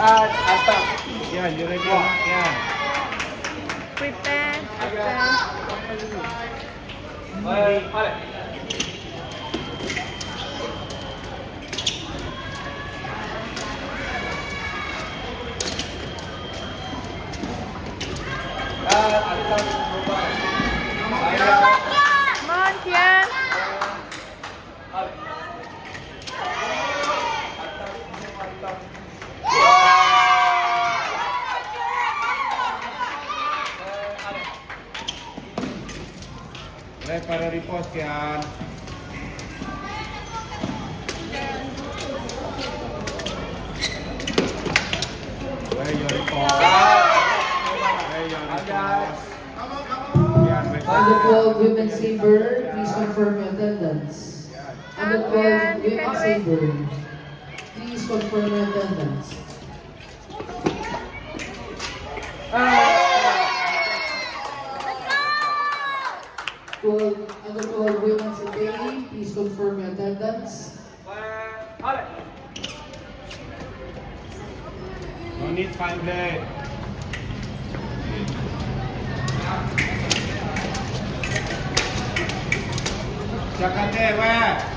Attack. Yan, you ready? Yan. Prepare. Pare. Attack. Come on, Kian. Para repost yan. Where your repost? Where your repost? Yan, may On the 12 women saber, please confirm your attendance. On the 12 women saber, please confirm your attendance. On the 12 women saber, please confirm your attendance. No need 500. Sakate, where?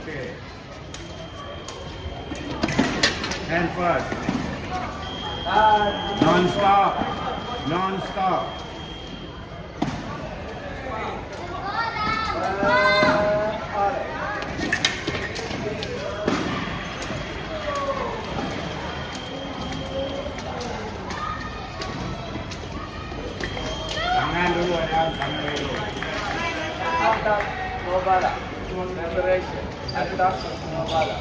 Okay. Hand first. Non-stop. Non-stop. Tangan dulu ya, tangan dulu. Attack. Nobala. Preparation. Attack. Nobala.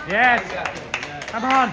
Yes. Come on.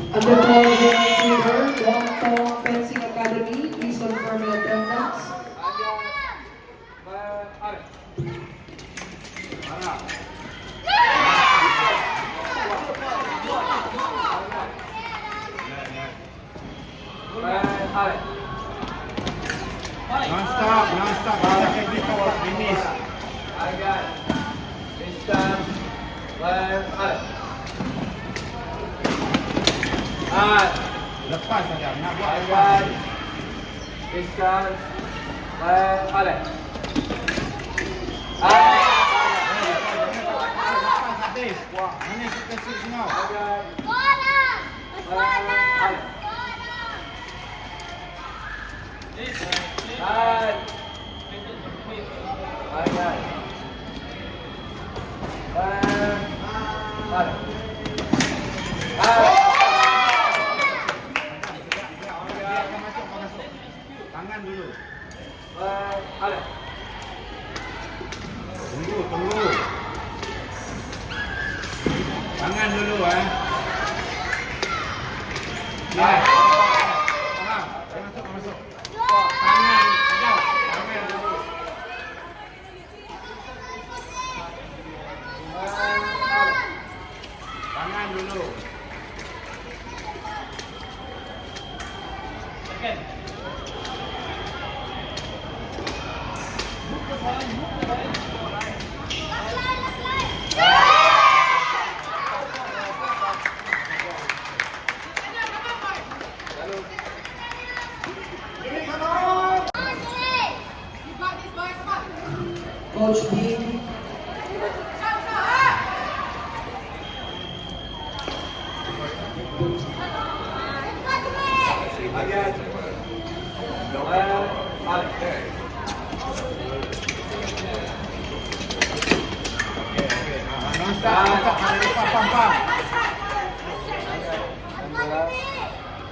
On the 12 women saber, Guangdong Fencing Academy, please confirm your attendance. Non-stop, non-stop. Basta kayo dito, finish. Lepas saja, nak buat lepas. Distance. Lepas habis. Wah, mana suka switch now? Bye. Tangan dulu Ya. Faham? Masuk, masuk. Tangan, kejap. Tangan dulu. Tangan dulu. Coach Dean, Again. Alex. Non-stop, non-stop. Jangan lupa, pam-pam.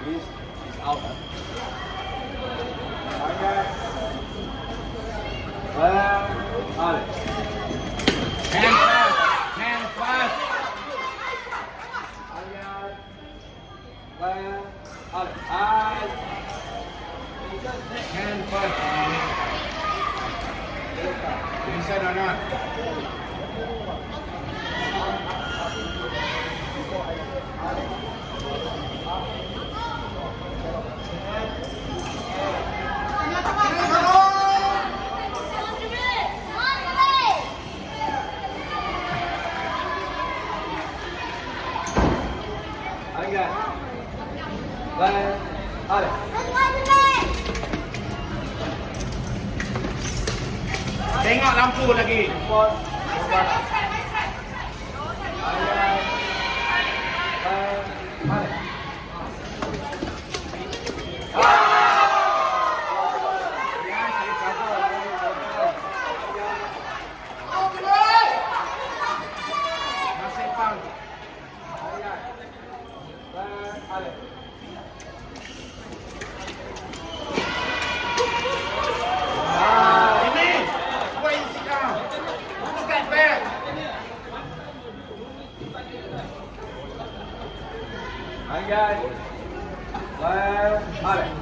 This is out. Again. Alex. Hand fast. Hand fast. Again. Alex. Hand fast. Bisa or not? Again. Alex. Tengok lampu lagi. Pause. Alex. Masih pam. Ini. Why you sit down? Step back. Again. Alex.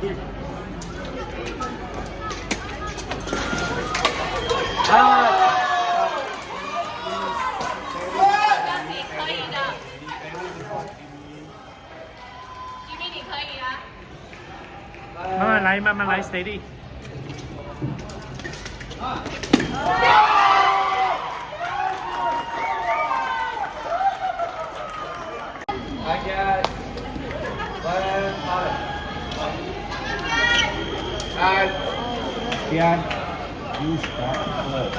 steady. Again. Kian, you start first.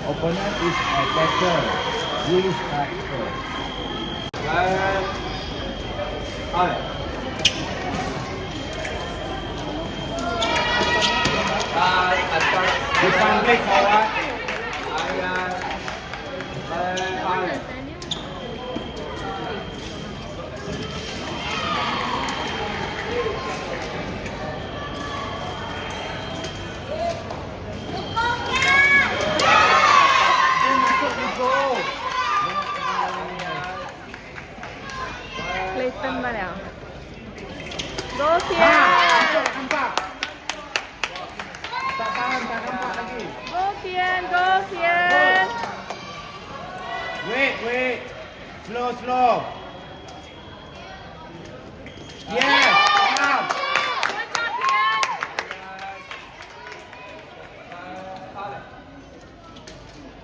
Opponent is attacker. You start first. Depan break forward. Clayton มาแล้ว Go Kian Nampak. Tak tahan, tak nampak lagi. Go Kian Go Kian Wait. Slow, slow. Yes, come. Good job Kian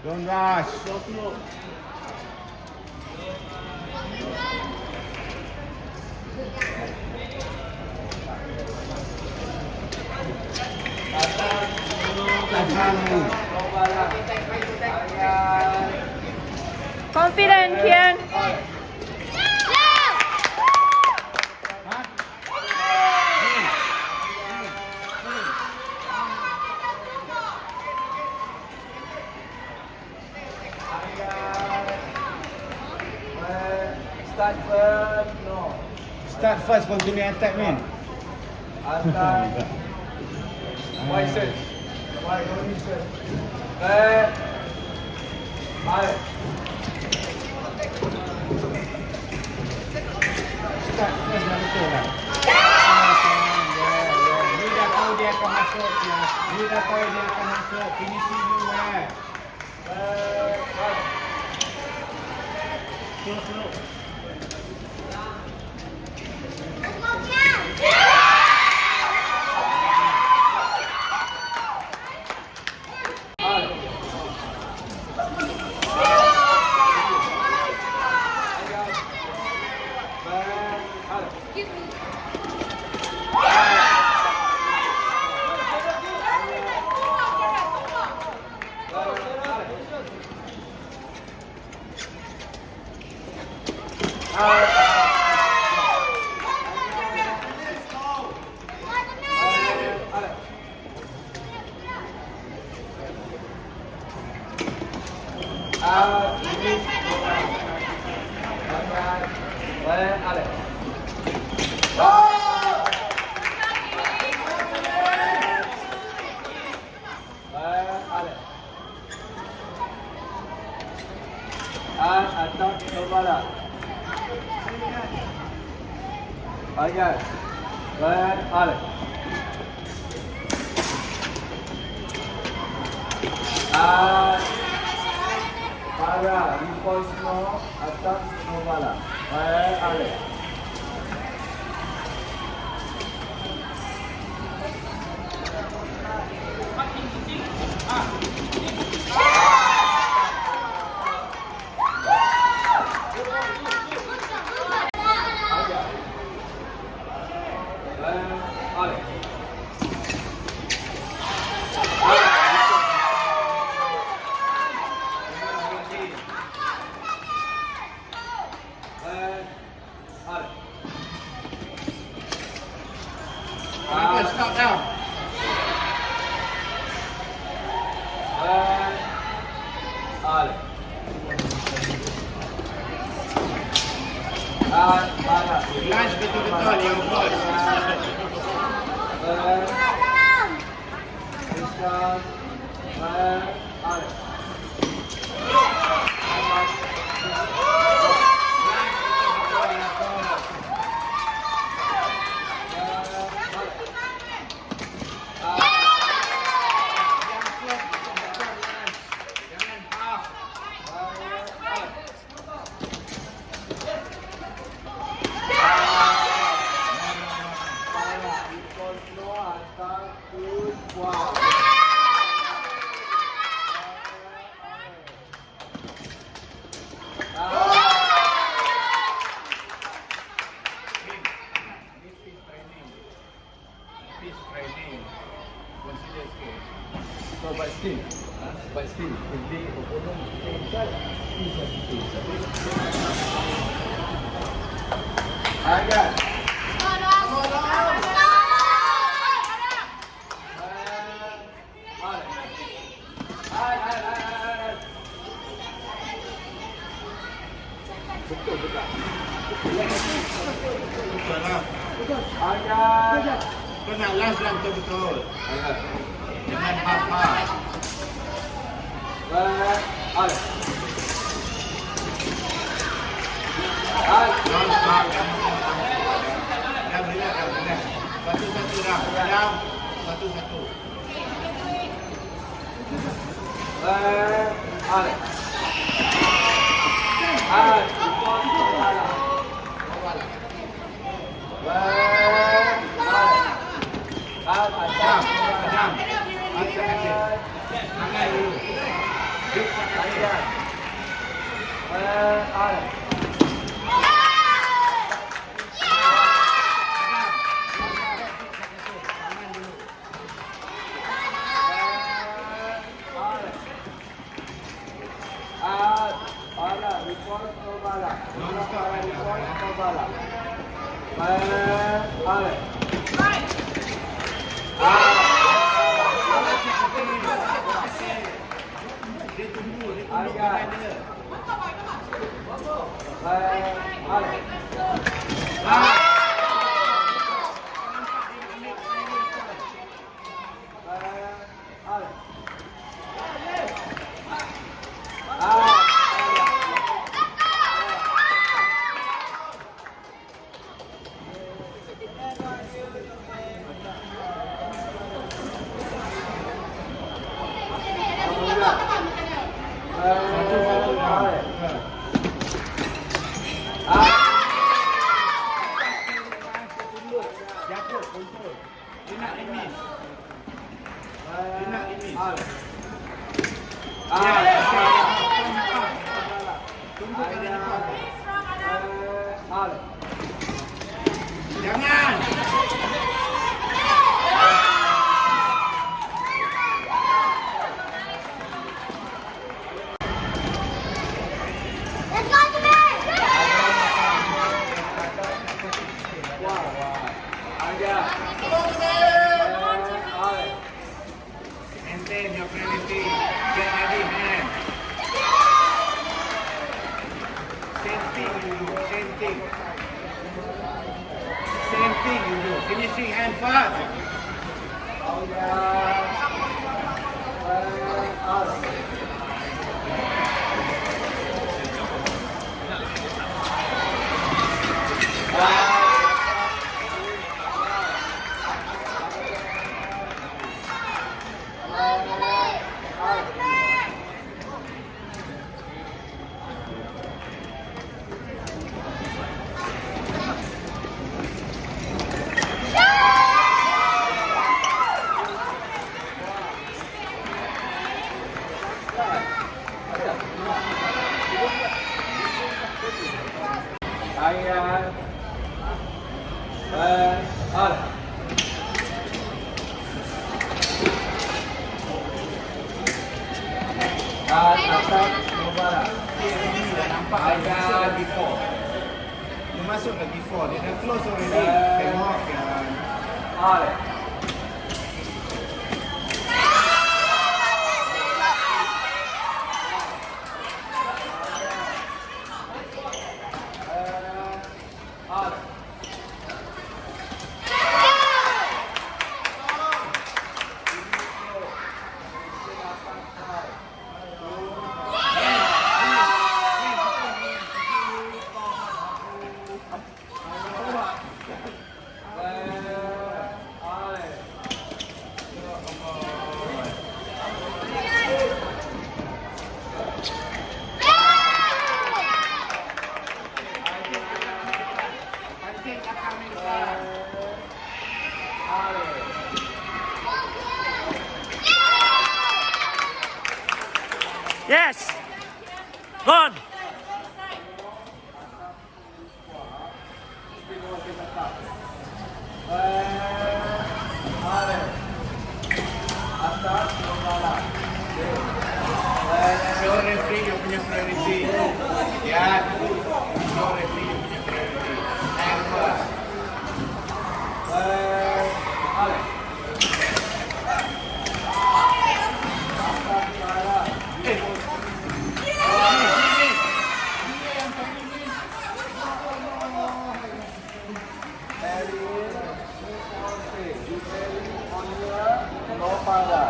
Don't rush. Tahan. Confident Kian Start first, no. Start first, continue attack, man. Attack. Why set? Why don't you set? Alex. masuk ya. Dia dah tahu dia akan masuk. Finishing dulu eh. Slow. Attack Novara. Again. Then Alex. Para response mo attack Novara. Then Alex. Stop now. Lunch betul-betul yang bos. So, but still, if the opponent takes that, he's a defeat. Again. Again. Kau nak lunch lah betul-betul. Again. Jangan half-half. Non-stop. Dah berat. Satu-satu dah. Diam. Satu-satu. Diam. Tangan dulu. Dia tunggu tangan dia. Ale. Jangan! Aja. Ale. Maintain your priority. Get ready, man. Same thing you do. Same thing. Same thing you do. Finishing hand fast. Aja. Ale. Ayan. Ale. At attack Nobala. Nampak ada before. Dia masuk ke before. Dia dah close already. Tengok kan. Ale. Ale. Yes! Gone! Ale. Attack Nobala. Show referee you punya priority. Yan. Show referee you punya priority. Hand fast. Ale. Attack Nobala. No para.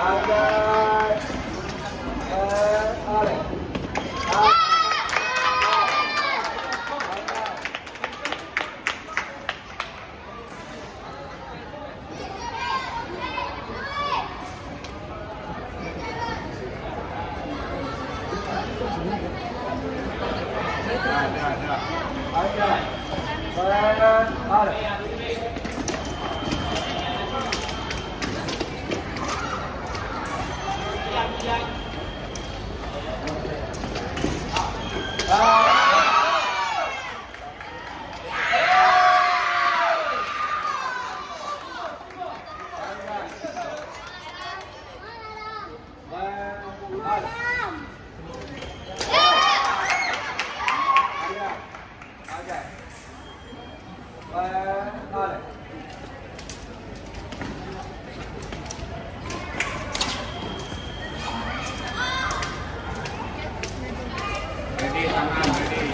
Okay. Para. Ready, tangan, ready.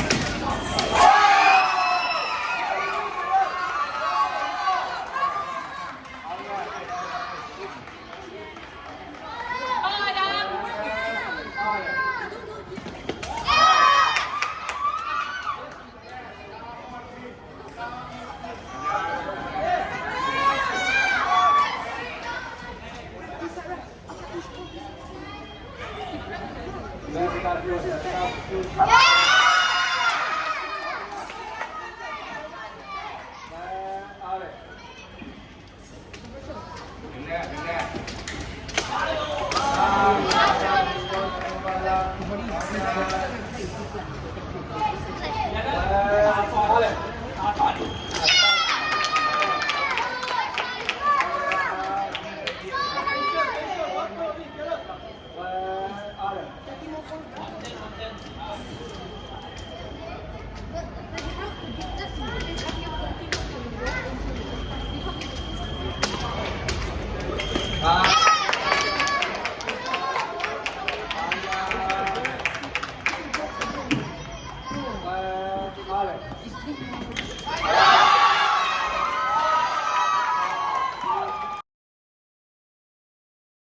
Relax, relax.